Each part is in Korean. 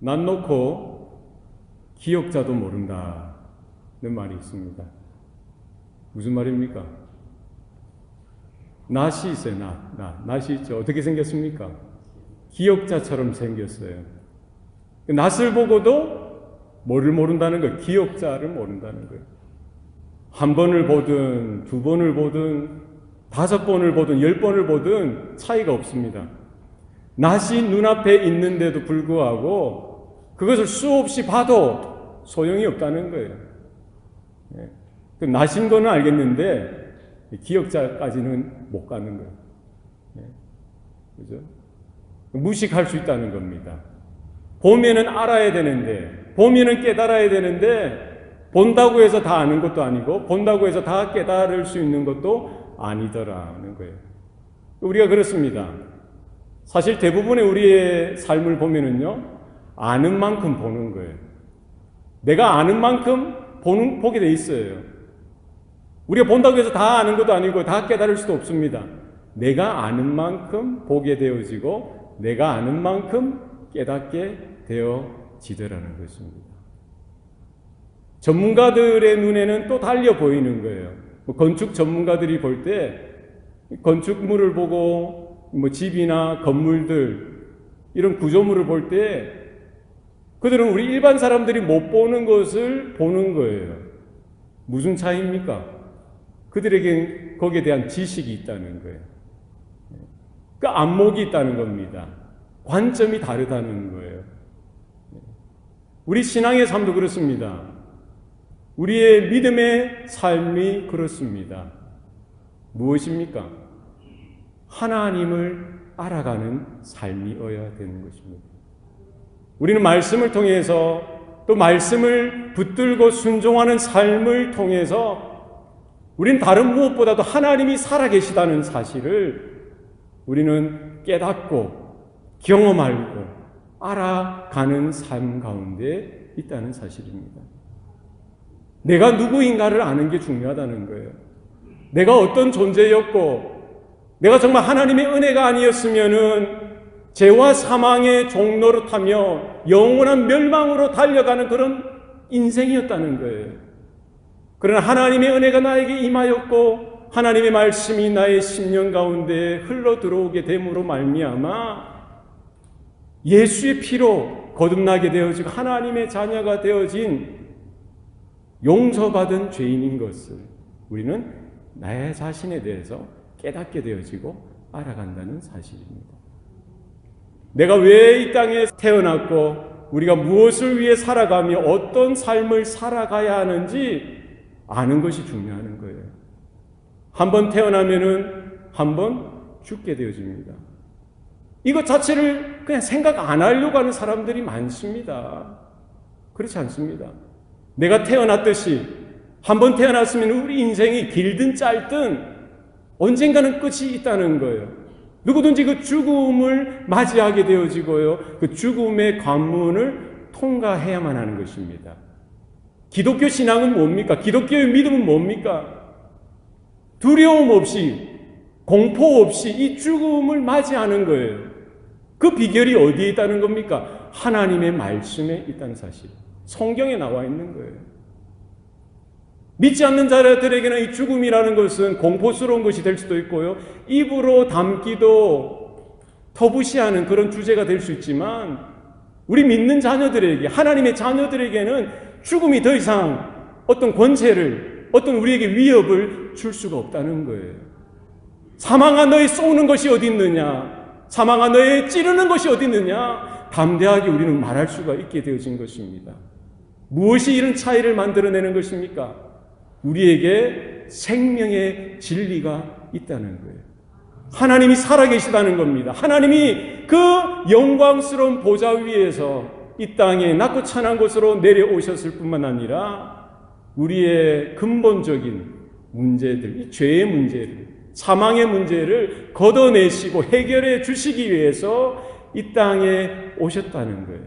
난 놓고 기억자도 모른다는 말이 있습니다. 무슨 말입니까? 낫이 있어요. 낫이 있죠. 어떻게 생겼습니까? 기억자처럼 생겼어요. 낫을 보고도 뭐를 모른다는 거예요? 기억자를 모른다는 거예요. 한 번을 보든 두 번을 보든 5번을 보든 10번을 보든 차이가 없습니다. 낫이 눈앞에 있는데도 불구하고 그것을 수없이 봐도 소용이 없다는 거예요. 그 낫인 거는 알겠는데 기억자까지는 못 가는 거예요. 그죠? 무식할 수 있다는 겁니다. 보면은 알아야 되는데, 보면은 깨달아야 되는데, 본다고 해서 다 아는 것도 아니고, 본다고 해서 다 깨달을 수 있는 것도 아니더라는 거예요. 우리가 그렇습니다. 사실 대부분의 우리의 삶을 보면은요, 아는 만큼 보는 거예요. 내가 아는 만큼 보게 돼 있어요. 우리가 본다고 해서 다 아는 것도 아니고 다 깨달을 수도 없습니다. 내가 아는 만큼 보게 되어지고 내가 아는 만큼 깨닫게 되어지더라는 것입니다. 전문가들의 눈에는 또 달려 보이는 거예요. 건축 전문가들이 볼 때 건축물을 보고 집이나 건물들 이런 구조물을 볼 때 그들은 우리 일반 사람들이 못 보는 것을 보는 거예요. 무슨 차이입니까? 그들에겐 거기에 대한 지식이 있다는 거예요. 그 안목이 있다는 겁니다. 관점이 다르다는 거예요. 우리 신앙의 삶도 그렇습니다. 우리의 믿음의 삶이 그렇습니다. 무엇입니까? 하나님을 알아가는 삶이어야 되는 것입니다. 우리는 말씀을 통해서 또 말씀을 붙들고 순종하는 삶을 통해서 우리는 다른 무엇보다도 하나님이 살아계시다는 사실을 우리는 깨닫고 경험하고 알아가는 삶 가운데 있다는 사실입니다. 내가 누구인가를 아는 게 중요하다는 거예요. 내가 어떤 존재였고 내가 정말 하나님의 은혜가 아니었으면은 죄와 사망의 종로로 타며 영원한 멸망으로 달려가는 그런 인생이었다는 거예요. 그러나 하나님의 은혜가 나에게 임하였고 하나님의 말씀이 나의 심령 가운데 흘러 들어오게 됨으로 말미암아 예수의 피로 거듭나게 되어지고 하나님의 자녀가 되어진 용서받은 죄인인 것을 우리는 나의 자신에 대해서 깨닫게 되어지고 알아간다는 사실입니다. 내가 왜 이 땅에 태어났고 우리가 무엇을 위해 살아가며 어떤 삶을 살아가야 하는지 아는 것이 중요한 거예요. 한번 태어나면은 한번 죽게 되어집니다. 이것 자체를 그냥 생각 안 하려고 하는 사람들이 많습니다. 그렇지 않습니다. 내가 태어났듯이 한번 태어났으면 우리 인생이 길든 짧든 언젠가는 끝이 있다는 거예요. 누구든지 그 죽음을 맞이하게 되어지고요. 그 죽음의 관문을 통과해야만 하는 것입니다. 기독교 신앙은 뭡니까? 기독교의 믿음은 뭡니까? 두려움 없이, 공포 없이 이 죽음을 맞이하는 거예요. 그 비결이 어디에 있다는 겁니까? 하나님의 말씀에 있다는 사실. 성경에 나와 있는 거예요. 믿지 않는 자들에게는 이 죽음이라는 것은 공포스러운 것이 될 수도 있고요. 입으로 담기도 터부시하는 그런 주제가 될 수 있지만 우리 믿는 자녀들에게, 하나님의 자녀들에게는 죽음이 더 이상 어떤 권세를, 어떤 우리에게 위협을 줄 수가 없다는 거예요. 사망아 너의 쏘는 것이 어디 있느냐? 사망아 너의 찌르는 것이 어디 있느냐? 담대하게 우리는 말할 수가 있게 되어진 것입니다. 무엇이 이런 차이를 만들어내는 것입니까? 우리에게 생명의 진리가 있다는 거예요. 하나님이 살아계시다는 겁니다. 하나님이 그 영광스러운 보좌 위에서 이 땅에 낮고 찬한 곳으로 내려오셨을 뿐만 아니라 우리의 근본적인 문제들, 이 죄의 문제를, 사망의 문제를 걷어내시고 해결해 주시기 위해서 이 땅에 오셨다는 거예요.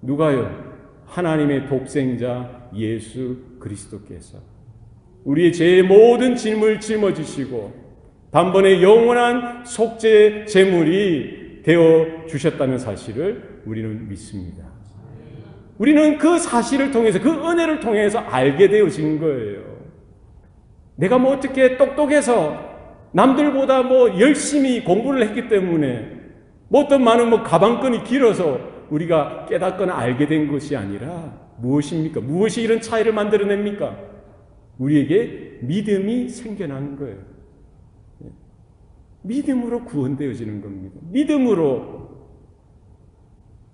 누가요? 하나님의 독생자 예수 그리스도께서 우리의 죄의 모든 짐을 짊어지시고 단번에 영원한 속죄 제물이 되어 주셨다는 사실을 우리는 믿습니다. 우리는 그 사실을 통해서, 그 은혜를 통해서 알게 되어진 거예요. 내가 뭐 어떻게 똑똑해서 남들보다 뭐 열심히 공부를 했기 때문에 뭐 어떤 많은 뭐 가방끈이 길어서 우리가 깨닫거나 알게 된 것이 아니라 무엇입니까? 무엇이 이런 차이를 만들어냅니까? 우리에게 믿음이 생겨난 거예요. 믿음으로 구원되어지는 겁니다. 믿음으로.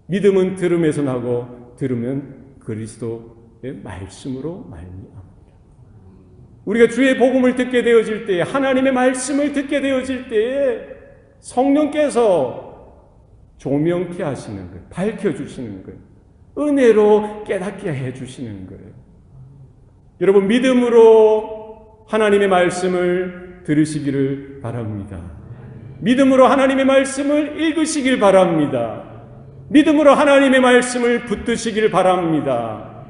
믿음은 들음에서 나고 들으면 그리스도의 말씀으로 말미암아. 우리가 주의 복음을 듣게 되어질 때에, 하나님의 말씀을 듣게 되어질 때에 성령께서 조명케 하시는 거예요. 밝혀주시는 거예요. 은혜로 깨닫게 해주시는 거예요. 여러분, 믿음으로 하나님의 말씀을 들으시기를 바랍니다. 믿음으로 하나님의 말씀을 읽으시길 바랍니다. 믿음으로 하나님의 말씀을 붙드시길 바랍니다.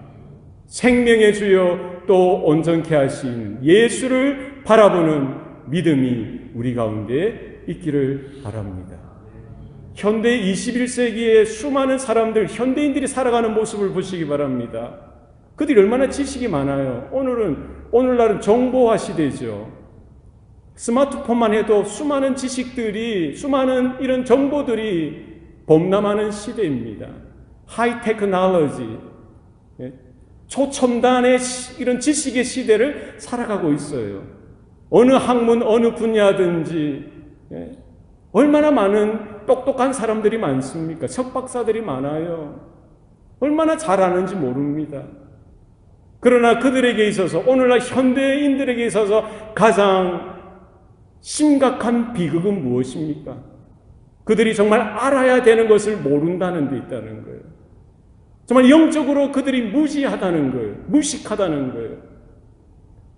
생명의 주여 또 온전케 하신 예수를 바라보는 믿음이 우리 가운데 있기를 바랍니다. 현대 21세기의 수많은 사람들, 현대인들이 살아가는 모습을 보시기 바랍니다. 그들이 얼마나 지식이 많아요. 오늘날은 정보화 시대죠. 스마트폰만 해도 수많은 지식들이, 수많은 이런 정보들이 범람하는 시대입니다. 하이테크놀로지, 초첨단의 이런 지식의 시대를 살아가고 있어요. 어느 학문, 어느 분야든지 얼마나 많은 똑똑한 사람들이 많습니까? 석박사들이 많아요. 얼마나 잘하는지 모릅니다. 그러나 그들에게 있어서, 오늘날 현대인들에게 있어서 가장 심각한 비극은 무엇입니까? 그들이 정말 알아야 되는 것을 모른다는 데 있다는 거예요. 정말 영적으로 그들이 무지하다는 거예요. 무식하다는 거예요.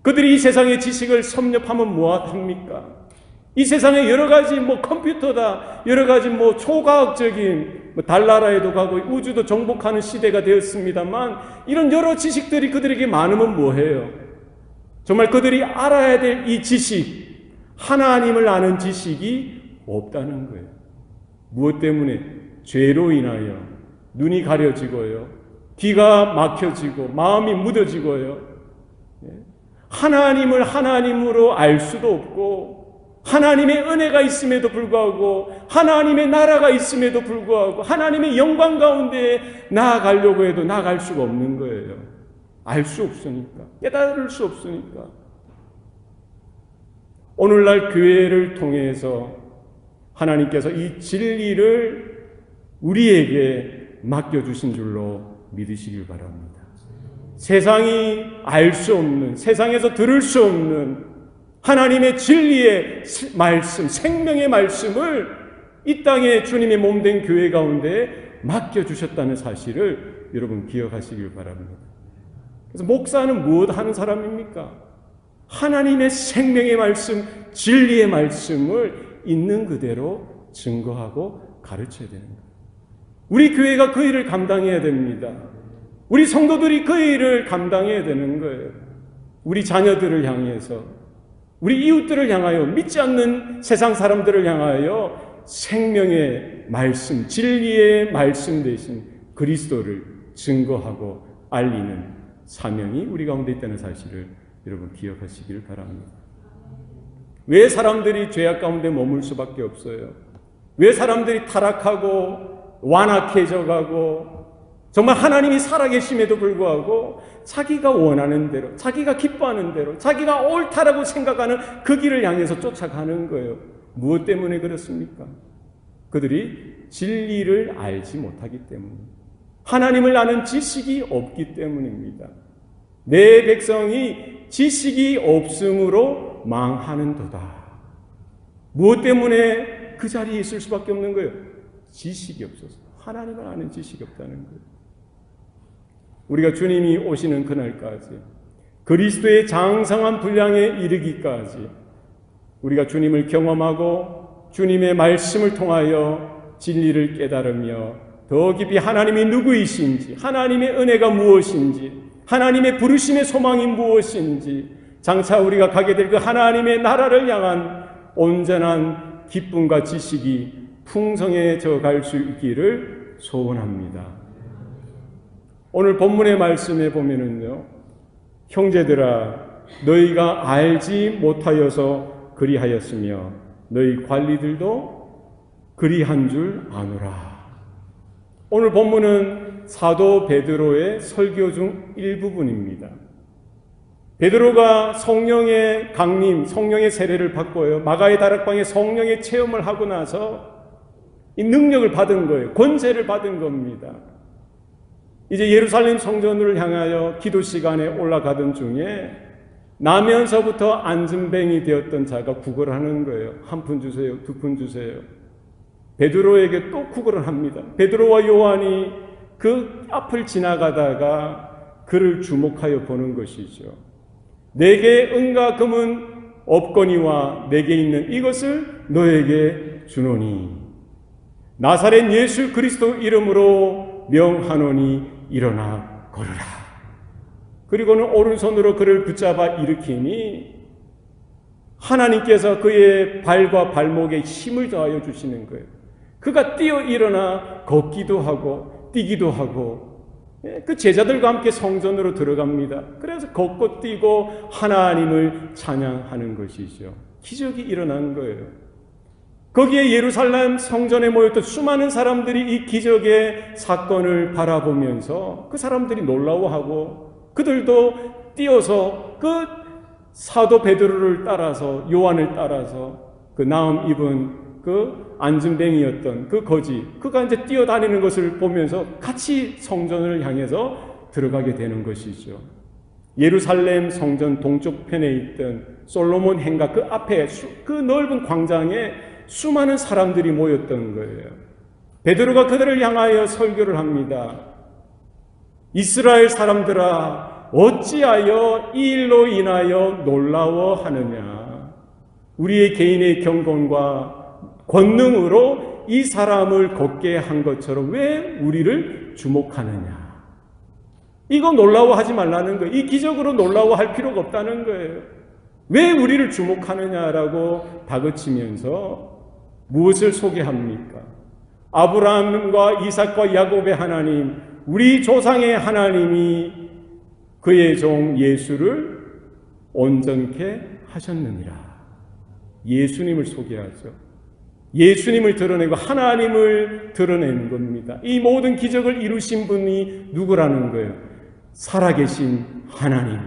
그들이 이 세상의 지식을 섭렵하면 뭐합니까? 이 세상에 여러 가지 컴퓨터다, 여러 가지 초과학적인 달나라에도 가고 우주도 정복하는 시대가 되었습니다만, 이런 여러 지식들이 그들에게 많으면 뭐해요? 정말 그들이 알아야 될 이 지식, 하나님을 아는 지식이 없다는 거예요. 무엇 때문에? 죄로 인하여 눈이 가려지고요, 귀가 막혀지고 마음이 묻어지고요, 하나님을 하나님으로 알 수도 없고, 하나님의 은혜가 있음에도 불구하고, 하나님의 나라가 있음에도 불구하고, 하나님의 영광 가운데 나아가려고 해도 나아갈 수가 없는 거예요. 알 수 없으니까, 깨달을 수 없으니까. 오늘날 교회를 통해서 하나님께서 이 진리를 우리에게 맡겨주신 줄로 믿으시길 바랍니다. 세상이 알 수 없는, 세상에서 들을 수 없는 하나님의 진리의 말씀, 생명의 말씀을 이 땅에 주님의 몸된 교회 가운데 맡겨주셨다는 사실을 여러분 기억하시길 바랍니다. 그래서 목사는 무엇 하는 사람입니까? 하나님의 생명의 말씀, 진리의 말씀을 있는 그대로 증거하고 가르쳐야 되는 거예요. 우리 교회가 그 일을 감당해야 됩니다. 우리 성도들이 그 일을 감당해야 되는 거예요. 우리 자녀들을 향해서, 우리 이웃들을 향하여, 믿지 않는 세상 사람들을 향하여 생명의 말씀, 진리의 말씀 대신 그리스도를 증거하고 알리는 사명이 우리 가운데 있다는 사실을 여러분 기억하시길 바랍니다. 왜 사람들이 죄악 가운데 머물 수밖에 없어요? 왜 사람들이 타락하고 완악해져 가고, 정말 하나님이 살아계심에도 불구하고 자기가 원하는 대로, 자기가 기뻐하는 대로, 자기가 옳다라고 생각하는 그 길을 향해서 쫓아가는 거예요. 무엇 때문에 그렇습니까? 그들이 진리를 알지 못하기 때문에, 하나님을 아는 지식이 없기 때문입니다. 내 백성이 지식이 없음으로 망하는도다. 무엇 때문에 그 자리에 있을 수밖에 없는 거예요? 지식이 없어서. 하나님을 아는 지식이 없다는 거예요. 우리가 주님이 오시는 그날까지, 그리스도의 장성한 분량에 이르기까지 우리가 주님을 경험하고 주님의 말씀을 통하여 진리를 깨달으며 더 깊이 하나님이 누구이신지, 하나님의 은혜가 무엇인지, 하나님의 부르심의 소망이 무엇인지, 장차 우리가 가게 될 그 하나님의 나라를 향한 온전한 기쁨과 지식이 풍성해져 갈 수 있기를 소원합니다. 오늘 본문의 말씀에 보면은요, 형제들아 너희가 알지 못하여서 그리하였으며 너희 관리들도 그리한 줄 아노라. 오늘 본문은 사도 베드로의 설교 중 일부분입니다. 베드로가 성령의 강림, 성령의 세례를 받고요, 마가의 다락방에 성령의 체험을 하고 나서 이 능력을 받은 거예요. 권세를 받은 겁니다. 이제 예루살렘 성전을 향하여 기도 시간에 올라가던 중에 나면서부터 안진뱅이 되었던 자가 구걸을 하는 거예요. 한 푼 주세요, 두 푼 주세요. 베드로에게 또 구걸을 합니다. 베드로와 요한이 그 앞을 지나가다가 그를 주목하여 보는 것이죠. 내게 은과 금은 없거니와 내게 있는 이것을 너에게 주노니 나사렛 예수 그리스도 이름으로 명하노니 일어나 걸으라. 그리고는 오른손으로 그를 붙잡아 일으키니 하나님께서 그의 발과 발목에 힘을 더하여 주시는 거예요. 그가 뛰어 일어나 걷기도 하고 뛰기도 하고, 그 제자들과 함께 성전으로 들어갑니다. 그래서 걷고 뛰고 하나님을 찬양하는 것이죠. 기적이 일어난 거예요. 거기에 예루살렘 성전에 모였던 수많은 사람들이 이 기적의 사건을 바라보면서 그 사람들이 놀라워하고, 그들도 뛰어서 그 사도 베드로를 따라서, 요한을 따라서 그 나음 입은 그 안진뱅이였던 그 거지, 그가 이제 뛰어다니는 것을 보면서 같이 성전을 향해서 들어가게 되는 것이죠. 예루살렘 성전 동쪽편에 있던 솔로몬 행각 그 앞에 그 넓은 광장에 수많은 사람들이 모였던 거예요. 베드로가 그들을 향하여 설교를 합니다. 이스라엘 사람들아, 어찌하여 이 일로 인하여 놀라워하느냐? 우리의 개인의 경건과 권능으로 이 사람을 걷게 한 것처럼 왜 우리를 주목하느냐? 이거 놀라워하지 말라는 거예요. 이 기적으로 놀라워할 필요가 없다는 거예요. 왜 우리를 주목하느냐라고 다그치면서 무엇을 소개합니까? 아브라함과 이삭과 야곱의 하나님, 우리 조상의 하나님이 그의 종 예수를 온전케 하셨느니라. 예수님을 소개하죠. 예수님을 드러내고 하나님을 드러내는 겁니다. 이 모든 기적을 이루신 분이 누구라는 거예요? 살아계신 하나님,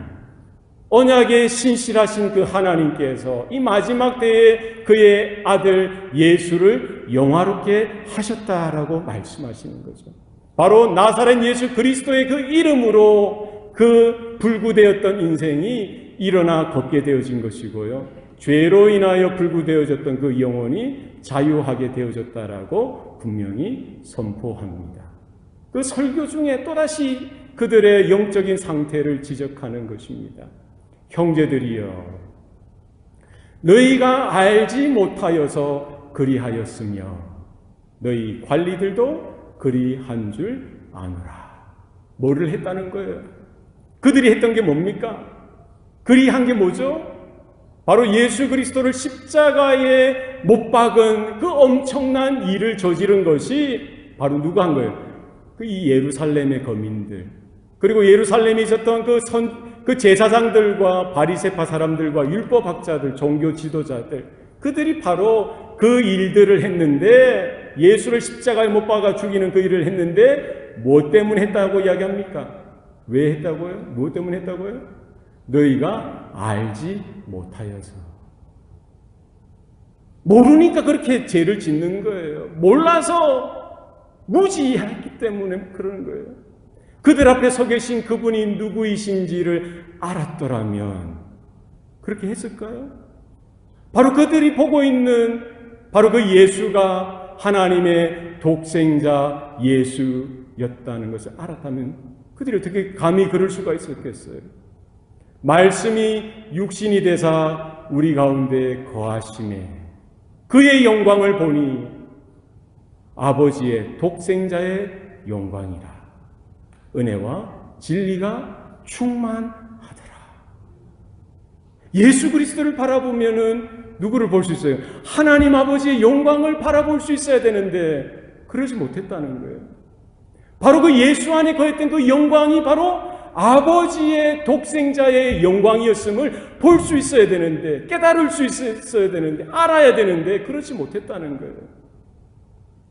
언약에 신실하신 그 하나님께서 이 마지막 때에 그의 아들 예수를 영화롭게 하셨다라고 말씀하시는 거죠. 바로 나사렛 예수 그리스도의 그 이름으로 그 불구되었던 인생이 일어나 걷게 되어진 것이고요, 죄로 인하여 불구되어졌던 그 영혼이 자유하게 되어졌다라고 분명히 선포합니다. 그 설교 중에 또다시 그들의 영적인 상태를 지적하는 것입니다. 형제들이여, 너희가 알지 못하여서 그리하였으며 너희 관리들도 그리한 줄 아노라. 뭐를 했다는 거예요? 그들이 했던 게 뭡니까? 그리한 게 뭐죠? 바로 예수 그리스도를 십자가에 못 박은 그 엄청난 일을 저지른 것이 바로 누가 한 거예요? 이 예루살렘의 거민들, 그리고 예루살렘에 있었던 그 제사장들과 바리새파 사람들과 율법학자들, 종교 지도자들, 그들이 바로 그 일들을 했는데, 예수를 십자가에 못 박아 죽이는 그 일을 했는데 무엇 때문에 했다고 이야기합니까? 왜 했다고요? 무엇 때문에 했다고요? 너희가 알지 못하여서. 모르니까 그렇게 죄를 짓는 거예요. 몰라서 무지했기 때문에 그러는 거예요. 그들 앞에 서 계신 그분이 누구이신지를 알았더라면 그렇게 했을까요? 바로 그들이 보고 있는 바로 그 예수가 하나님의 독생자 예수였다는 것을 알았다면 그들이 어떻게 감히 그럴 수가 있었겠어요? 말씀이 육신이 되사 우리 가운데 거하심에 그의 영광을 보니 아버지의 독생자의 영광이라. 은혜와 진리가 충만하더라. 예수 그리스도를 바라보면은 누구를 볼 수 있어요? 하나님 아버지의 영광을 바라볼 수 있어야 되는데 그러지 못했다는 거예요. 바로 그 예수 안에 거했던 그 영광이 바로 아버지의 독생자의 영광이었음을 볼 수 있어야 되는데, 깨달을 수 있어야 되는데, 알아야 되는데 그렇지 못했다는 거예요.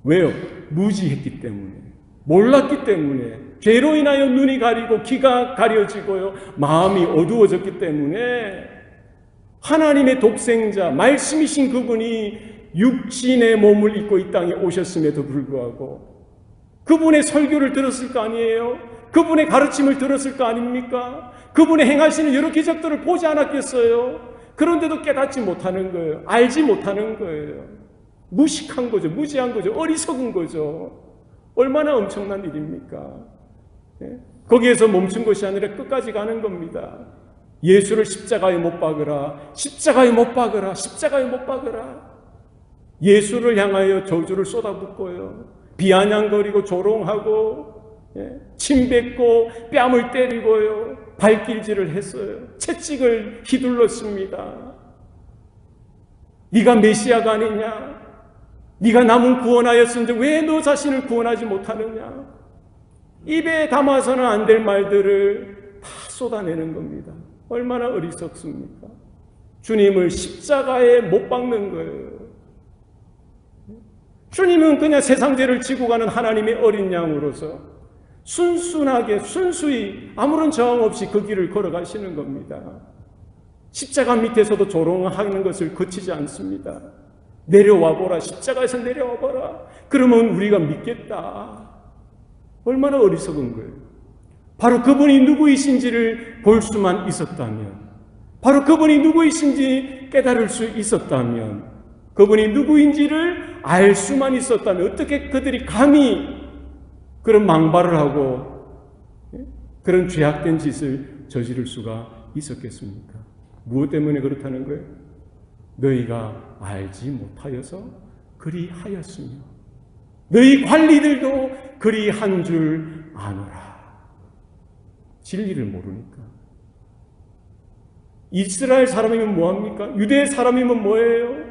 왜요? 무지했기 때문에, 몰랐기 때문에, 죄로 인하여 눈이 가리고 귀가 가려지고요, 마음이 어두워졌기 때문에 하나님의 독생자, 말씀이신 그분이 육신의 몸을 입고 이 땅에 오셨음에도 불구하고 그분의 설교를 들었을 거 아니에요? 그분의 가르침을 들었을 거 아닙니까? 그분의 행하시는 여러 기적들을 보지 않았겠어요? 그런데도 깨닫지 못하는 거예요. 알지 못하는 거예요. 무식한 거죠. 무지한 거죠. 어리석은 거죠. 얼마나 엄청난 일입니까? 거기에서 멈춘 것이 아니라 끝까지 가는 겁니다. 예수를 십자가에 못 박으라, 십자가에 못 박으라, 십자가에 못 박으라. 예수를 향하여 저주를 쏟아붓고요, 비아냥거리고 조롱하고, 침 뱉고 뺨을 때리고요, 발길질을 했어요. 채찍을 휘둘렀습니다. 네가 메시아가 아니냐? 네가 남은 구원하였은데 왜 너 자신을 구원하지 못하느냐? 입에 담아서는 안 될 말들을 다 쏟아내는 겁니다. 얼마나 어리석습니까? 주님을 십자가에 못 박는 거예요. 주님은 그냥 세상 죄를 지고 가는 하나님의 어린 양으로서 순순하게, 순수히 아무런 저항 없이 그 길을 걸어가시는 겁니다. 십자가 밑에서도 조롱하는 것을 거치지 않습니다. 내려와 보라, 십자가에서 내려와 보라. 그러면 우리가 믿겠다. 얼마나 어리석은 거예요. 바로 그분이 누구이신지를 볼 수만 있었다면, 바로 그분이 누구이신지 깨달을 수 있었다면, 그분이 누구인지를 알 수만 있었다면 어떻게 그들이 감히 그런 망발을 하고 그런 죄악된 짓을 저지를 수가 있었겠습니까? 무엇 때문에 그렇다는 거예요? 너희가 알지 못하여서 그리하였으며 너희 관리들도 그리한 줄 아노라. 진리를 모르니까. 이스라엘 사람이면 뭐합니까? 유대 사람이면 뭐예요?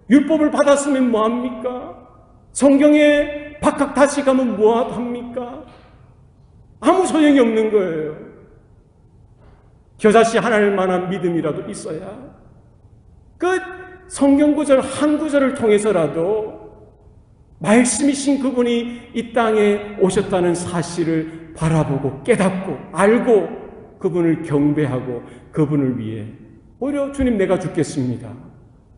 율법을 받았으면 뭐합니까? 성경에 박학 다시 가면 뭐합니까? 아무 소용이 없는 거예요. 겨자씨 하나일 만한 믿음이라도 있어야 그 성경 구절 한 구절을 통해서라도 말씀이신 그분이 이 땅에 오셨다는 사실을 바라보고 깨닫고 알고 그분을 경배하고 그분을 위해 오히려 주님 내가 죽겠습니다,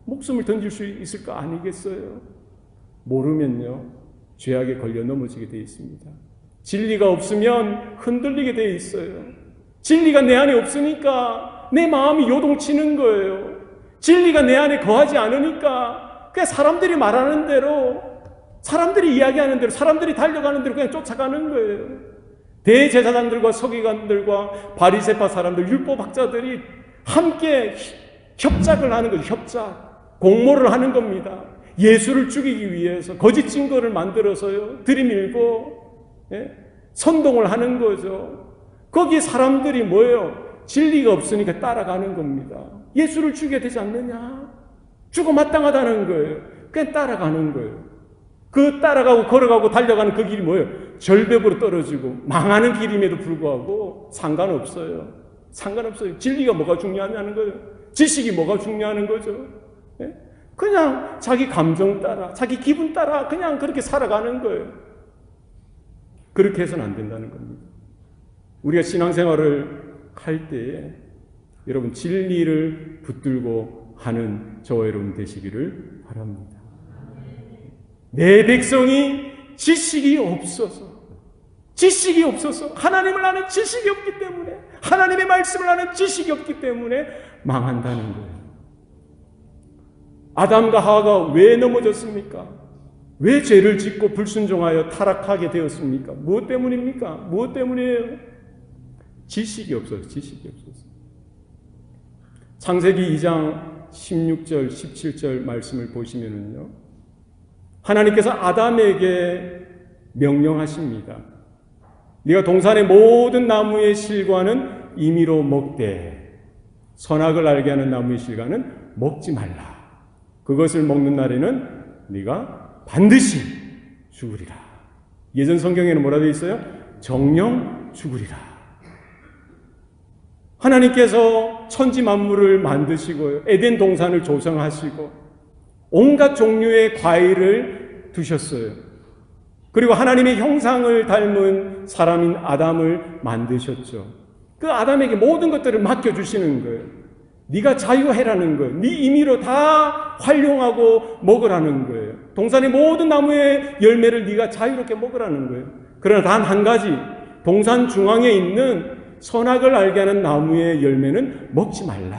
목숨을 던질 수 있을 거 아니겠어요? 모르면요, 죄악에 걸려 넘어지게 되어 있습니다. 진리가 없으면 흔들리게 되어 있어요. 진리가 내 안에 없으니까 내 마음이 요동치는 거예요. 진리가 내 안에 거하지 않으니까 그냥 사람들이 말하는 대로, 사람들이 이야기하는 대로, 사람들이 달려가는 대로 그냥 쫓아가는 거예요. 대제사장들과 서기관들과 바리새파 사람들, 율법학자들이 함께 협작을 하는 거죠. 협작, 공모를 하는 겁니다. 예수를 죽이기 위해서 거짓 증거를 만들어서요, 들이밀고 선동을 하는 거죠. 거기에 사람들이 뭐예요? 진리가 없으니까 따라가는 겁니다. 예수를 죽여야 되지 않느냐? 죽어 마땅하다는 거예요. 그냥 따라가는 거예요. 그 따라가고 걸어가고 달려가는 그 길이 뭐예요? 절벽으로 떨어지고 망하는 길임에도 불구하고 상관없어요. 상관없어요. 진리가 뭐가 중요하냐는 거예요. 지식이 뭐가 중요하는 거죠. 그냥 자기 감정 따라, 자기 기분 따라 그냥 그렇게 살아가는 거예요. 그렇게 해서는 안 된다는 겁니다. 우리가 신앙생활을 할 때에 여러분 진리를 붙들고 하는 저와 여러분 되시기를 바랍니다. 내 백성이 지식이 없어서 하나님을 아는 지식이 없기 때문에, 하나님의 말씀을 아는 지식이 없기 때문에 망한다는 거예요. 아담과 하와가 왜 넘어졌습니까? 왜 죄를 짓고 불순종하여 타락하게 되었습니까? 무엇 때문입니까? 무엇 때문이에요? 지식이 없어서. 창세기 2장 16절 17절 말씀을 보시면은요, 하나님께서 아담에게 명령하십니다. 네가 동산의 모든 나무의 실과는 임의로 먹되 선악을 알게 하는 나무의 실과는 먹지 말라. 그것을 먹는 날에는 네가 반드시 죽으리라. 예전 성경에는 뭐라 되어 있어요? 정령 죽으리라. 하나님께서 천지 만물을 만드시고요, 에덴 동산을 조성하시고 온갖 종류의 과일을 두셨어요. 그리고 하나님의 형상을 닮은 사람인 아담을 만드셨죠. 그 아담에게 모든 것들을 맡겨주시는 거예요. 네가 자유해라는 거예요. 네 임의로 다 활용하고 먹으라는 거예요. 동산의 모든 나무의 열매를 네가 자유롭게 먹으라는 거예요. 그러나 단 한 가지, 동산 중앙에 있는 선악을 알게 하는 나무의 열매는 먹지 말라.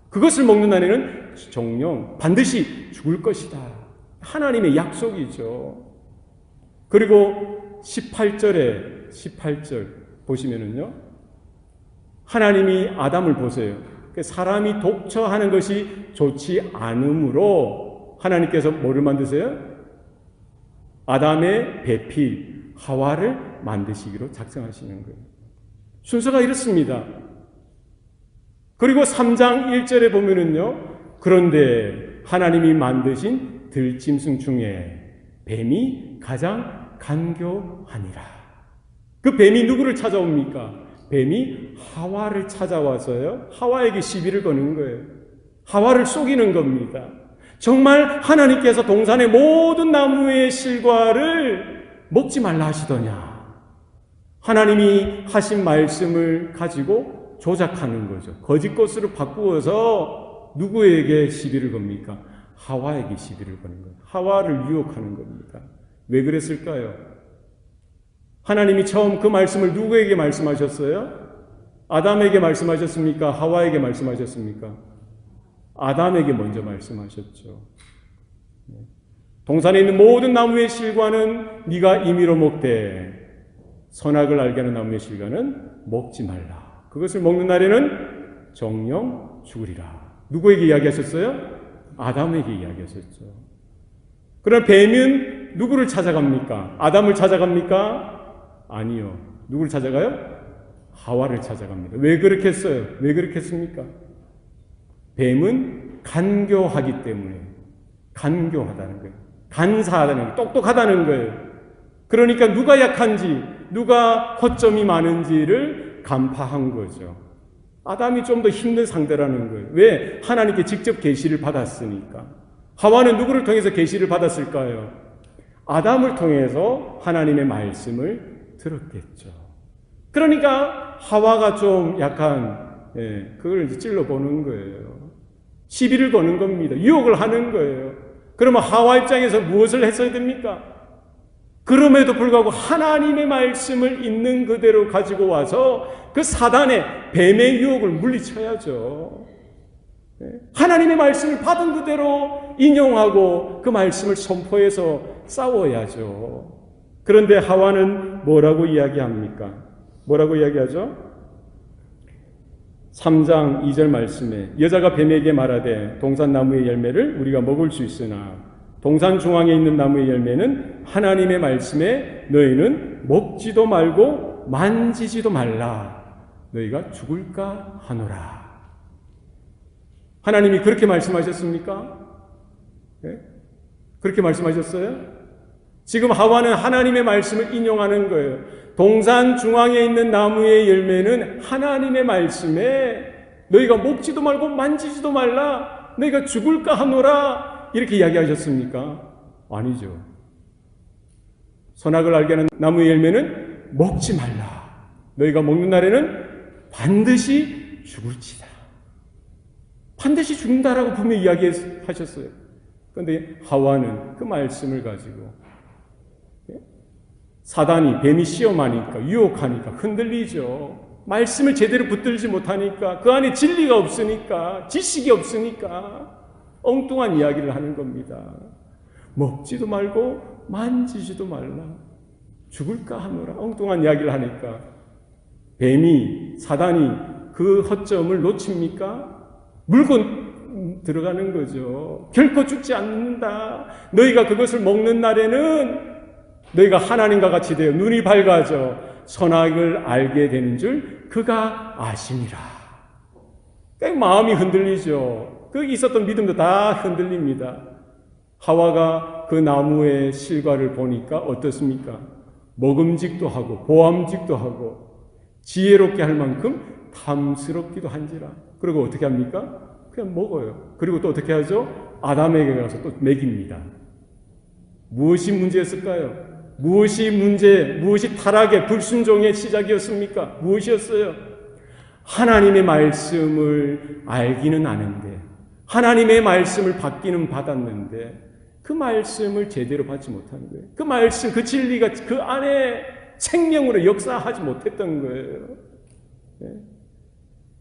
그것을 먹는 날에는 정령 반드시 죽을 것이다. 하나님의 약속이죠. 그리고 18절 보시면은요, 하나님이 아담을 보세요. 사람이 독처하는 것이 좋지 않으므로 하나님께서 뭐를 만드세요? 아담의 배필 하와를 만드시기로 작정하시는 거예요. 순서가 이렇습니다. 그리고 3장 1절에 보면은요, 그런데 하나님이 만드신 들짐승 중에 뱀이 가장 간교하니라. 그 뱀이 누구를 찾아옵니까? 뱀이 하와를 찾아와서요, 하와에게 시비를 거는 거예요. 하와를 속이는 겁니다. 정말 하나님께서 동산의 모든 나무의 실과를 먹지 말라 하시더냐? 하나님이 하신 말씀을 가지고 조작하는 거죠. 거짓 것으로 바꾸어서 누구에게 시비를 겁니까? 하와에게 시비를 거는 거예요. 하와를 유혹하는 겁니다. 왜 그랬을까요? 하나님이 처음 그 말씀을 누구에게 말씀하셨어요? 아담에게 말씀하셨습니까? 하와에게 말씀하셨습니까? 아담에게 먼저 말씀하셨죠. 동산에 있는 모든 나무의 실과는 네가 임의로 먹되 선악을 알게 하는 나무의 실과는 먹지 말라. 그것을 먹는 날에는 정령 죽으리라. 누구에게 이야기하셨어요? 아담에게 이야기하셨죠. 그러나 뱀은 누구를 찾아갑니까? 아담을 찾아갑니까? 아니요. 누구를 찾아가요? 하와를 찾아갑니다. 왜 그렇게 했어요? 왜 그렇게 했습니까? 뱀은 간교하기 때문에. 간교하다는 거예요. 간사하다는 거예요. 똑똑하다는 거예요. 그러니까 누가 약한지, 누가 허점이 많은지를 간파한 거죠. 아담이 좀 더 힘든 상대라는 거예요. 왜? 하나님께 직접 계시를 받았으니까. 하와는 누구를 통해서 계시를 받았을까요? 아담을 통해서 하나님의 말씀을 들었겠죠. 그러니까 하와가 좀 약간 그걸 이제 찔러보는 거예요. 시비를 거는 겁니다. 유혹을 하는 거예요. 그러면 하와 입장에서 무엇을 했어야 됩니까? 그럼에도 불구하고 하나님의 말씀을 있는 그대로 가지고 와서 그 사단의 뱀의 유혹을 물리쳐야죠. 하나님의 말씀을 받은 그대로 인용하고 그 말씀을 선포해서 싸워야죠. 그런데 하와는 뭐라고 이야기합니까? 뭐라고 이야기하죠? 3장 2절 말씀에 여자가 뱀에게 말하되 동산나무의 열매를 우리가 먹을 수 있으나 동산 중앙에 있는 나무의 열매는 하나님의 말씀에 너희는 먹지도 말고 만지지도 말라. 너희가 죽을까 하노라. 하나님이 그렇게 말씀하셨습니까? 네? 그렇게 말씀하셨어요? 지금 하와는 하나님의 말씀을 인용하는 거예요. 동산 중앙에 있는 나무의 열매는 하나님의 말씀에 너희가 먹지도 말고 만지지도 말라. 너희가 죽을까 하노라. 이렇게 이야기하셨습니까? 아니죠. 선악을 알게 하는 나무의 열매는 먹지 말라. 너희가 먹는 날에는 반드시 죽을지다. 반드시 죽는다라고 분명히 이야기하셨어요. 그런데 하와는 그 말씀을 가지고 사단이 뱀이 시험하니까 유혹하니까 흔들리죠. 말씀을 제대로 붙들지 못하니까 그 안에 진리가 없으니까 지식이 없으니까 엉뚱한 이야기를 하는 겁니다. 먹지도 말고 만지지도 말라. 죽을까 하노라. 엉뚱한 이야기를 하니까 뱀이 사단이 그 허점을 놓칩니까? 물고 들어가는 거죠. 결코 죽지 않는다. 너희가 그것을 먹는 날에는 너희가 하나님과 같이 되어 눈이 밝아져 선악을 알게 되는 줄 그가 아심이라. 마음이 흔들리죠. 그 있었던 믿음도 다 흔들립니다. 하와가 그 나무의 실과를 보니까 어떻습니까? 먹음직도 하고 보암직도 하고 지혜롭게 할 만큼 탐스럽기도 한지라. 그리고 어떻게 합니까? 그냥 먹어요. 그리고 또 어떻게 하죠? 아담에게 가서 또 먹입니다. 무엇이 문제였을까요? 무엇이 타락의 불순종의 시작이었습니까? 무엇이었어요? 하나님의 말씀을 알기는 아는데, 하나님의 말씀을 받기는 받았는데 그 말씀을 제대로 받지 못한 거예요. 그 말씀, 그 진리가 그 안에 생명으로 역사하지 못했던 거예요.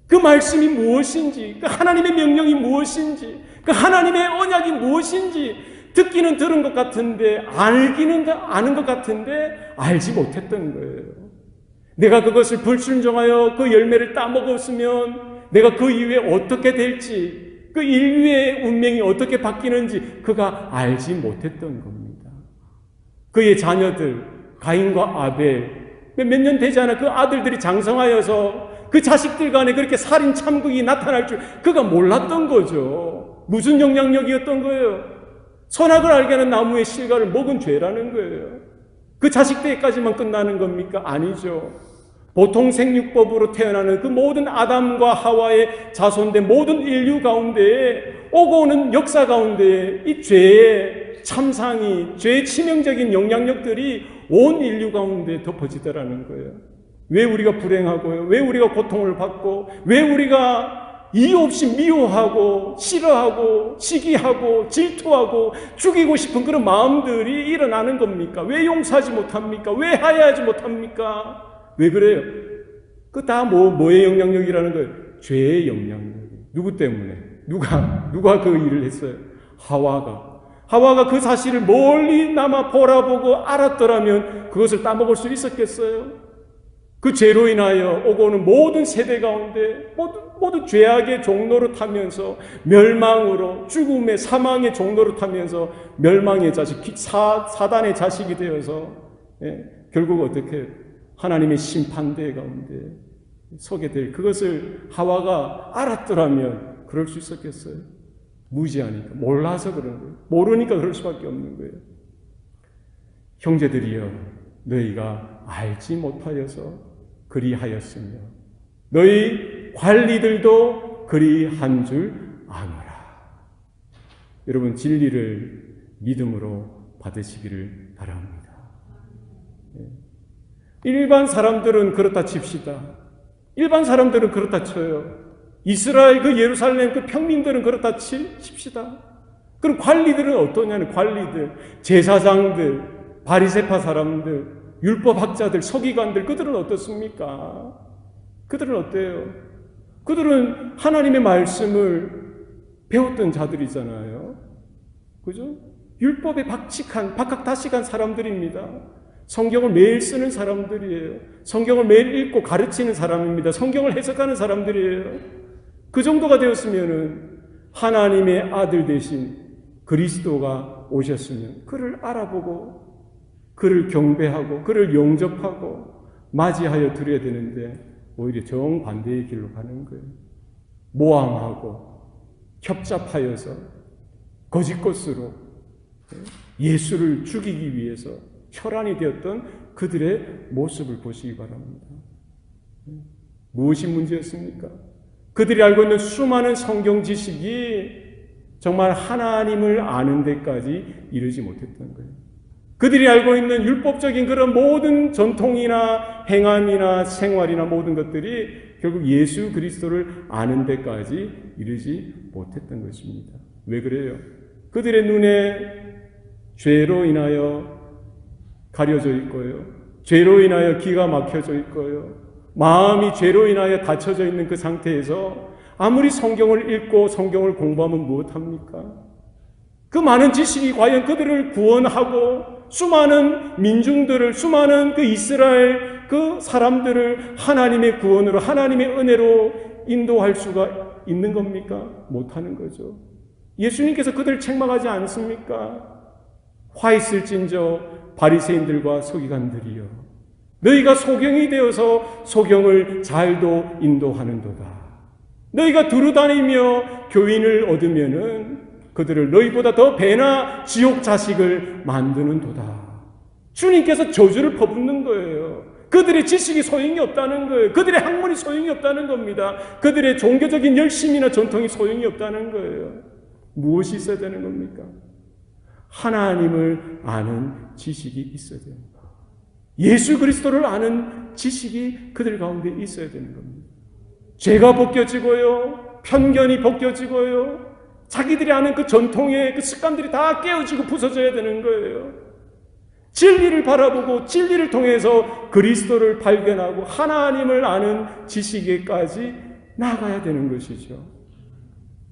그 말씀이 무엇인지, 그 하나님의 명령이 무엇인지, 그 하나님의 언약이 무엇인지 듣기는 들은 것 같은데 알기는 아는 것 같은데 알지 못했던 거예요. 내가 그것을 불순종하여 그 열매를 따먹었으면 내가 그 이후에 어떻게 될지, 그 인류의 운명이 어떻게 바뀌는지 그가 알지 못했던 겁니다. 그의 자녀들 가인과 아벨, 몇 년 되지 않아 그 아들들이 장성하여서 그 자식들 간에 그렇게 살인 참극이 나타날 줄 그가 몰랐던 거죠. 무슨 영향력이었던 거예요? 선악을 알게 하는 나무의 실과를 먹은 죄라는 거예요. 그 자식 때까지만 끝나는 겁니까? 아니죠. 보통 생육법으로 태어나는 그 모든 아담과 하와의 자손된 모든 인류 가운데에 오고 오는 역사 가운데에 이 죄의 참상이, 죄의 치명적인 영향력들이 온 인류 가운데 덮어지더라는 거예요. 왜 우리가 불행하고요? 왜 우리가 고통을 받고, 왜 우리가 이유 없이 미워하고 싫어하고 시기하고 질투하고 죽이고 싶은 그런 마음들이 일어나는 겁니까? 왜 용서하지 못합니까? 왜 화해하지 못합니까? 왜 그래요? 그 다 뭐의 영향력이라는 거예요? 죄의 영향력. 누구 때문에? 누가 그 일을 했어요? 하와가 그 사실을 멀리나마 보라보고 알았더라면 그것을 따먹을 수 있었겠어요? 그 죄로 인하여 오고 오는 모든 세대 가운데 모두 죄악의 종로로 타면서 멸망으로, 죽음의 사망의 종로로 타면서 멸망의 자식, 사단의 자식이 되어서 결국 어떻게 하나님의 심판대 가운데 서게 될, 그것을 하와가 알았더라면 그럴 수 있었겠어요? 무지하니까, 몰라서 그런 거예요. 모르니까 그럴 수밖에 없는 거예요. 형제들이여, 너희가 알지 못하여서 그리하였으며 너희 관리들도 그리한 줄 아노라. 여러분, 진리를 믿음으로 받으시기를 바랍니다. 일반 사람들은 그렇다 칩시다. 일반 사람들은 그렇다 쳐요. 이스라엘 그 예루살렘 그 평민들은 그렇다 칩시다. 그럼 관리들은 어떠냐는, 관리들, 제사장들, 바리새파 사람들, 율법학자들, 서기관들, 그들은 어떻습니까? 그들은 어때요? 그들은 하나님의 말씀을 배웠던 자들이잖아요. 그죠? 율법에 박학다식한 사람들입니다. 성경을 매일 쓰는 사람들이에요. 성경을 매일 읽고 가르치는 사람입니다. 성경을 해석하는 사람들이에요. 그 정도가 되었으면은 하나님의 아들 대신 그리스도가 오셨으면 그를 알아보고 그를 경배하고 그를 영접하고 맞이하여 드려야 되는데 오히려 정반대의 길로 가는 거예요. 모함하고 협잡하여서 거짓것으로 예수를 죽이기 위해서 혈안이 되었던 그들의 모습을 보시기 바랍니다. 무엇이 문제였습니까? 그들이 알고 있는 수많은 성경 지식이 정말 하나님을 아는 데까지 이르지 못했던 거예요. 그들이 알고 있는 율법적인 그런 모든 전통이나 행함이나 생활이나 모든 것들이 결국 예수 그리스도를 아는 데까지 이르지 못했던 것입니다. 왜 그래요? 그들의 눈에 죄로 인하여 가려져 있고요. 죄로 인하여 기가 막혀져 있고요. 마음이 죄로 인하여 닫혀져 있는 그 상태에서 아무리 성경을 읽고 성경을 공부하면 무엇합니까? 그 많은 지식이 과연 그들을 구원하고 수많은 민중들을, 수많은 그 이스라엘 그 사람들을 하나님의 구원으로, 하나님의 은혜로 인도할 수가 있는 겁니까? 못하는 거죠. 예수님께서 그들을 책망하지 않습니까? 화 있을진저 바리새인들과 서기관들이여, 너희가 소경이 되어서 소경을 잘도 인도하는도다. 너희가 두루다니며 교인을 얻으면은 그들을 너희보다 더 배나 지옥 자식을 만드는도다. 주님께서 저주를 퍼붓는 거예요. 그들의 지식이 소용이 없다는 거예요. 그들의 학문이 소용이 없다는 겁니다. 그들의 종교적인 열심이나 전통이 소용이 없다는 거예요. 무엇이 있어야 되는 겁니까? 하나님을 아는 지식이 있어야 됩니다. 예수 그리스도를 아는 지식이 그들 가운데 있어야 되는 겁니다. 죄가 벗겨지고요, 편견이 벗겨지고요, 자기들이 아는 그 전통의 그 습관들이 다 깨어지고 부서져야 되는 거예요. 진리를 바라보고 진리를 통해서 그리스도를 발견하고 하나님을 아는 지식에까지 나아가야 되는 것이죠.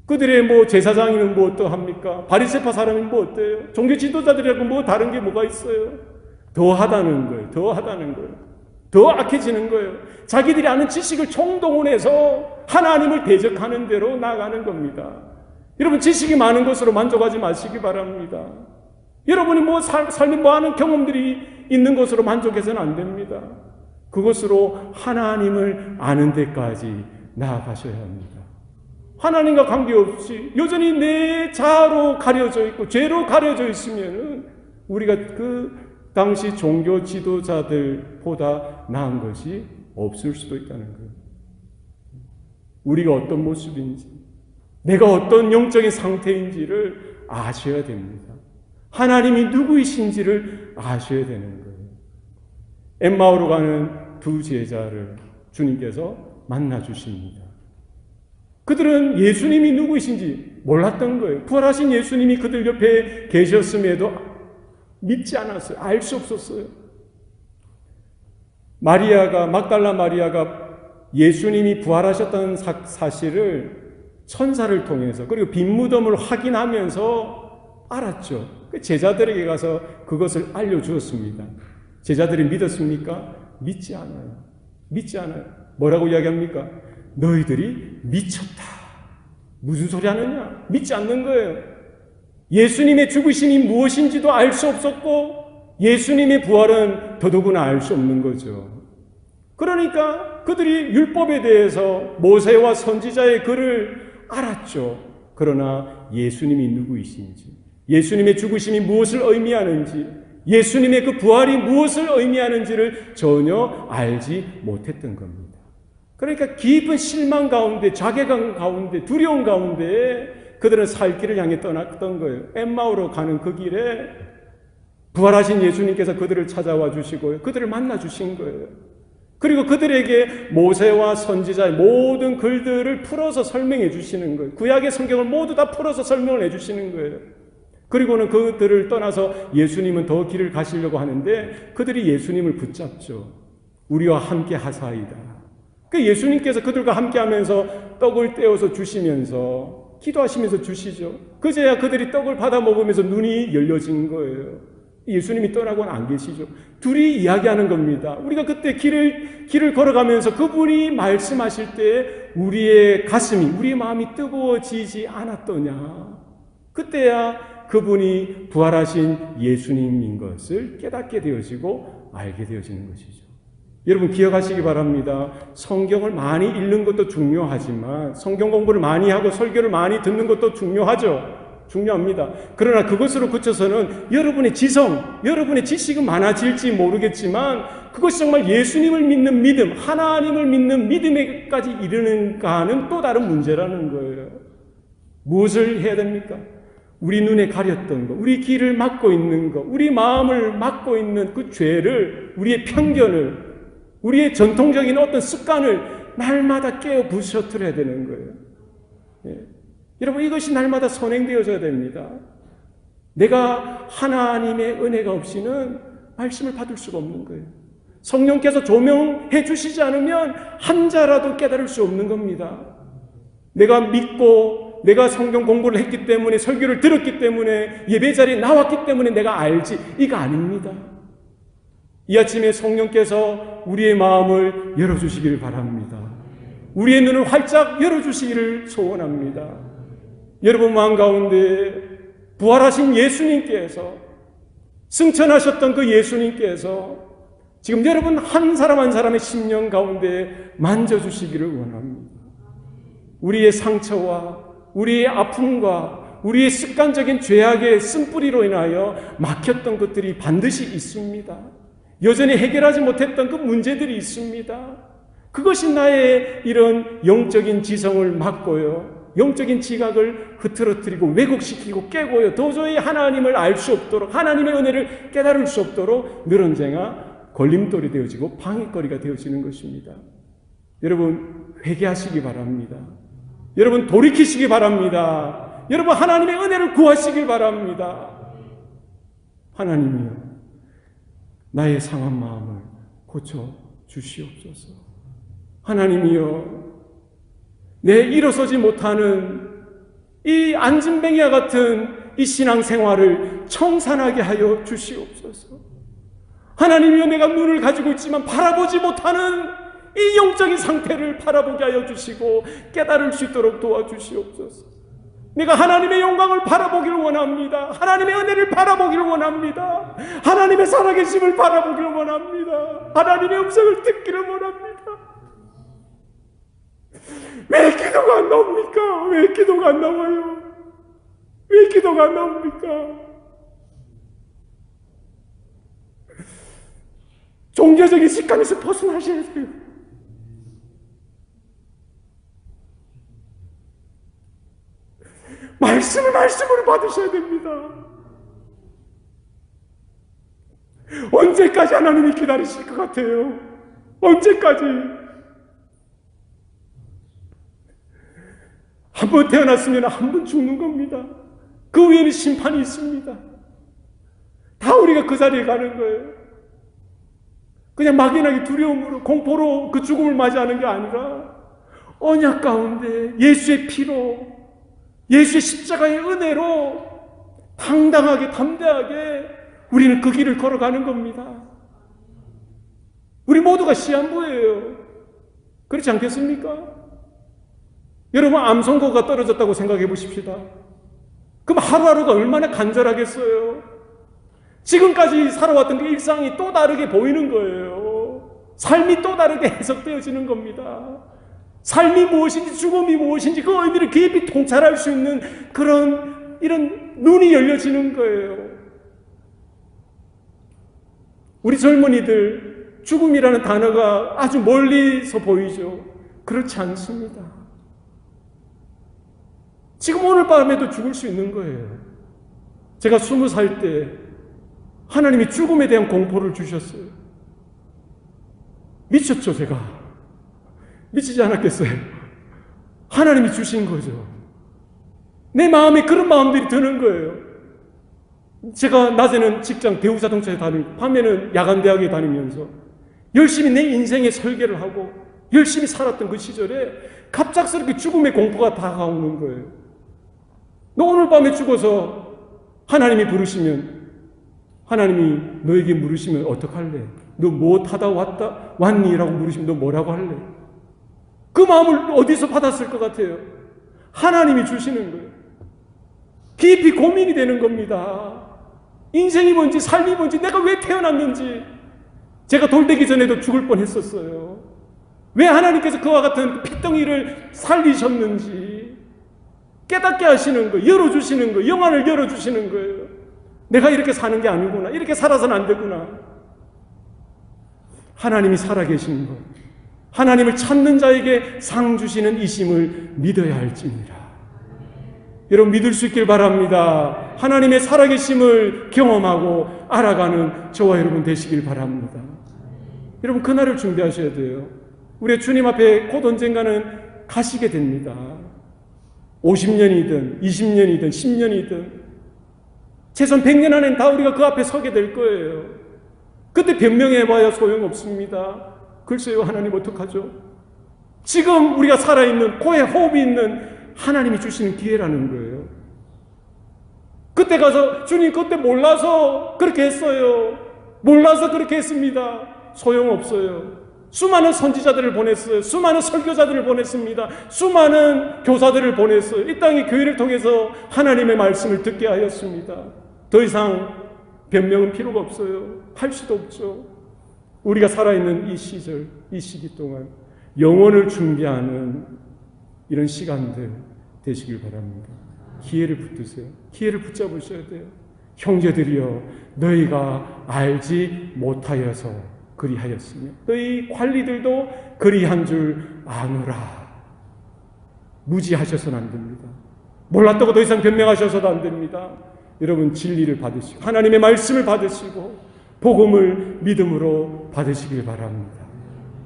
그들의 제사장이면 뭐 어떠합니까? 바리새파 사람이 뭐 어때요? 종교 지도자들이라고 뭐 다른 게 뭐가 있어요? 더 하다는 거예요. 더 하다는 거예요. 더 악해지는 거예요. 자기들이 아는 지식을 총동원해서 하나님을 대적하는 대로 나아가는 겁니다. 여러분, 지식이 많은 것으로 만족하지 마시기 바랍니다. 여러분이 삶에 하는 경험들이 있는 것으로 만족해서는 안 됩니다. 그것으로 하나님을 아는 데까지 나아가셔야 합니다. 하나님과 관계없이 여전히 내 자아로 가려져 있고 죄로 가려져 있으면 우리가 그 당시 종교 지도자들보다 나은 것이 없을 수도 있다는 거예요. 우리가 어떤 모습인지, 내가 어떤 영적인 상태인지를 아셔야 됩니다. 하나님이 누구이신지를 아셔야 되는 거예요. 엠마오로 가는 두 제자를 주님께서 만나 주십니다. 그들은 예수님이 누구이신지 몰랐던 거예요. 부활하신 예수님이 그들 옆에 계셨음에도 믿지 않았어요. 알 수 없었어요. 막달라 마리아가 예수님이 부활하셨다는 사실을 천사를 통해서 그리고 빈 무덤을 확인하면서 알았죠. 제자들에게 가서 그것을 알려주었습니다. 제자들이 믿었습니까? 믿지 않아요. 믿지 않아요. 뭐라고 이야기합니까? 너희들이 미쳤다. 무슨 소리 하느냐? 믿지 않는 거예요. 예수님의 죽으심이 무엇인지도 알 수 없었고 예수님의 부활은 더더구나 알 수 없는 거죠. 그러니까 그들이 율법에 대해서 모세와 선지자의 글을 알았죠. 그러나 예수님이 누구이신지, 예수님의 죽으심이 무엇을 의미하는지, 예수님의 그 부활이 무엇을 의미하는지를 전혀 알지 못했던 겁니다. 그러니까 깊은 실망 가운데, 자괴감 가운데, 두려움 가운데 그들은 살 길을 향해 떠났던 거예요. 엠마오로 가는 그 길에 부활하신 예수님께서 그들을 찾아와 주시고요, 그들을 만나 주신 거예요. 그리고 그들에게 모세와 선지자의 모든 글들을 풀어서 설명해 주시는 거예요. 구약의 성경을 모두 다 풀어서 설명을 해 주시는 거예요. 그리고는 그들을 떠나서 예수님은 더 길을 가시려고 하는데 그들이 예수님을 붙잡죠. 우리와 함께 하사이다. 그 예수님께서 그들과 함께 하면서 떡을 떼어서 주시면서 기도하시면서 주시죠. 그제야 그들이 떡을 받아 먹으면서 눈이 열려진 거예요. 예수님이 떠나고는 안 계시죠. 둘이 이야기하는 겁니다. 우리가 그때 길을 걸어가면서 그분이 말씀하실 때 우리의 가슴이, 우리의 마음이 뜨거워지지 않았더냐. 그때야 그분이 부활하신 예수님인 것을 깨닫게 되어지고 알게 되어지는 것이죠. 여러분 기억하시기 바랍니다. 성경을 많이 읽는 것도 중요하지만 성경 공부를 많이 하고 설교를 많이 듣는 것도 중요하죠. 중요합니다. 그러나 그것으로 그쳐서는 여러분의 지성, 여러분의 지식은 많아질지 모르겠지만 그것이 정말 예수님을 믿는 믿음, 하나님을 믿는 믿음에까지 이르는가는 또 다른 문제라는 거예요. 무엇을 해야 됩니까? 우리 눈에 가렸던 것, 우리 귀를 막고 있는 것, 우리 마음을 막고 있는 그 죄를, 우리의 편견을, 우리의 전통적인 어떤 습관을 날마다 깨어 부셔뜨려야 되는 거예요. 예. 여러분 이것이 날마다 선행되어져야 됩니다. 내가 하나님의 은혜가 없이는 말씀을 받을 수가 없는 거예요. 성령께서 조명해 주시지 않으면 한 자라도 깨달을 수 없는 겁니다. 내가 믿고 내가 성경 공부를 했기 때문에 설교를 들었기 때문에 예배 자리에 나왔기 때문에 내가 알지, 이거 아닙니다. 이 아침에 성령께서 우리의 마음을 열어주시기를 바랍니다. 우리의 눈을 활짝 열어주시기를 소원합니다. 여러분 마음 가운데 부활하신 예수님께서, 승천하셨던 그 예수님께서 지금 여러분 한 사람 한 사람의 심령 가운데 만져주시기를 원합니다. 우리의 상처와 우리의 아픔과 우리의 습관적인 죄악의 쓴뿌리로 인하여 막혔던 것들이 반드시 있습니다. 여전히 해결하지 못했던 그 문제들이 있습니다. 그것이 나의 이런 영적인 지성을 막고요, 영적인 지각을 흐트러뜨리고 왜곡시키고 깨고요, 도저히 하나님을 알 수 없도록, 하나님의 은혜를 깨달을 수 없도록 늘 언젠가 걸림돌이 되어지고 방해거리가 되어지는 것입니다. 여러분, 회개하시기 바랍니다. 여러분, 돌이키시기 바랍니다. 여러분, 하나님의 은혜를 구하시길 바랍니다. 하나님이여, 나의 상한 마음을 고쳐 주시옵소서. 하나님이여, 내 일어서지 못하는 이 안진뱅이와 같은 이 신앙생활을 청산하게 하여 주시옵소서. 하나님이여, 내가 눈을 가지고 있지만 바라보지 못하는 이 영적인 상태를 바라보게 하여 주시고 깨달을 수 있도록 도와주시옵소서. 내가 하나님의 영광을 바라보기를 원합니다. 하나님의 은혜를 바라보기를 원합니다. 하나님의 살아계심을 바라보기를 원합니다. 하나님의 음성을 듣기를 원합니다. 왜 기도가 안 나옵니까? 왜 기도가 안 나와요? 왜 기도가 안 나옵니까? 종교적인 습관에서 벗어나셔야 돼요. 말씀을 말씀으로 받으셔야 됩니다. 언제까지 하나님이 기다리실 것 같아요? 언제까지? 한 번 태어났으면 한 번 죽는 겁니다. 그 위에는 심판이 있습니다. 다 우리가 그 자리에 가는 거예요. 그냥 막연하게 두려움으로, 공포로 그 죽음을 맞이하는 게 아니라 언약 가운데 예수의 피로, 예수의 십자가의 은혜로 당당하게, 담대하게 우리는 그 길을 걸어가는 겁니다. 우리 모두가 시한부예요. 그렇지 않겠습니까? 여러분, 암 선고가 떨어졌다고 생각해 보십시다. 그럼 하루하루가 얼마나 간절하겠어요? 지금까지 살아왔던 그 일상이 또 다르게 보이는 거예요. 삶이 또 다르게 해석되어지는 겁니다. 삶이 무엇인지, 죽음이 무엇인지 그 의미를 깊이 통찰할 수 있는 그런 이런 눈이 열려지는 거예요. 우리 젊은이들, 죽음이라는 단어가 아주 멀리서 보이죠. 그렇지 않습니다. 지금 오늘 밤에도 죽을 수 있는 거예요. 제가 20살 때 하나님이 죽음에 대한 공포를 주셨어요. 미쳤죠, 제가. 미치지 않았겠어요. 하나님이 주신 거죠. 내 마음에 그런 마음들이 드는 거예요. 제가 낮에는 직장 대우자동차에 다니고 밤에는 야간대학에 다니면서 열심히 내 인생의 설계를 하고 열심히 살았던 그 시절에 갑작스럽게 죽음의 공포가 다가오는 거예요. 너 오늘 밤에 죽어서 하나님이 부르시면, 하나님이 너에게 물으시면 어떡할래? 너 뭐 타다 왔니? 라고 물으시면 너 뭐라고 할래? 그 마음을 어디서 받았을 것 같아요? 하나님이 주시는 거예요. 깊이 고민이 되는 겁니다. 인생이 뭔지 삶이 뭔지 내가 왜 태어났는지. 제가 돌되기 전에도 죽을 뻔했었어요. 왜 하나님께서 그와 같은 핏덩이를 살리셨는지 깨닫게 하시는 거예요. 열어주시는 거예요. 영안을 열어주시는 거예요. 내가 이렇게 사는 게 아니구나. 이렇게 살아서는 안 되구나. 하나님이 살아계신 것, 하나님을 찾는 자에게 상 주시는 이심을 믿어야 할지니라. 여러분, 믿을 수 있길 바랍니다. 하나님의 살아계심을 경험하고 알아가는 저와 여러분 되시길 바랍니다. 여러분, 그날을 준비하셔야 돼요. 우리 주님 앞에 곧 언젠가는 가시게 됩니다. 50년이든 20년이든 10년이든 최소한 100년 안에는 다 우리가 그 앞에 서게 될 거예요. 그때 변명해봐야 소용없습니다. 글쎄요, 하나님 어떡하죠? 지금 우리가 살아있는, 코에 호흡이 있는 하나님이 주시는 기회라는 거예요. 그때 가서 주님 그때 몰라서 그렇게 했어요. 몰라서 그렇게 했습니다. 소용없어요. 수많은 선지자들을 보냈어요. 수많은 설교자들을 보냈습니다. 수많은 교사들을 보냈어요. 이 땅의 교회를 통해서 하나님의 말씀을 듣게 하였습니다. 더 이상 변명은 필요가 없어요. 할 수도 없죠. 우리가 살아있는 이 시절, 이 시기 동안 영혼을 준비하는 이런 시간들 되시길 바랍니다. 기회를 붙드세요. 기회를 붙잡으셔야 돼요. 형제들이여, 너희가 알지 못하여서 그리하였으며 너희 관리들도 그리한 줄 아노라. 무지하셔서는 안 됩니다. 몰랐다고 더 이상 변명하셔서도 안 됩니다. 여러분, 진리를 받으시고 하나님의 말씀을 받으시고 복음을 믿음으로 받으시길 바랍니다.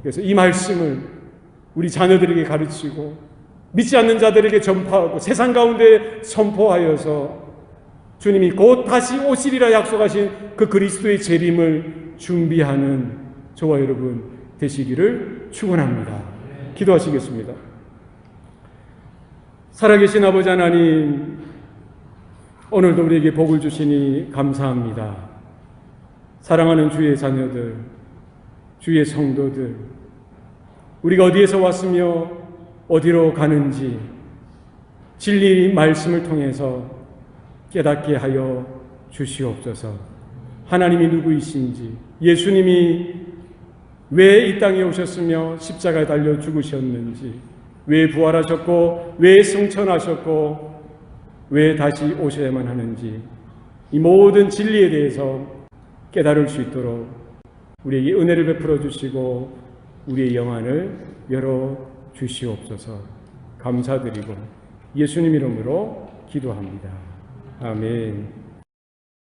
그래서 이 말씀을 우리 자녀들에게 가르치고 믿지 않는 자들에게 전파하고 세상 가운데 선포하여서 주님이 곧 다시 오시리라 약속하신 그 그리스도의 재림을 준비하는 저와 여러분 되시기를 축원합니다. 기도하시겠습니다. 살아계신 아버지 하나님, 오늘도 우리에게 복을 주시니 감사합니다. 사랑하는 주의 자녀들, 주의 성도들, 우리가 어디에서 왔으며 어디로 가는지 진리 말씀을 통해서 깨닫게 하여 주시옵소서. 하나님이 누구이신지, 예수님이 왜 이 땅에 오셨으며 십자가에 달려 죽으셨는지, 왜 부활하셨고 왜 승천하셨고 왜 다시 오셔야만 하는지, 이 모든 진리에 대해서 깨달을 수 있도록 우리에게 은혜를 베풀어 주시고 우리의 영안을 열어 주시옵소서. 감사드리고 예수님 이름으로 기도합니다. 아멘.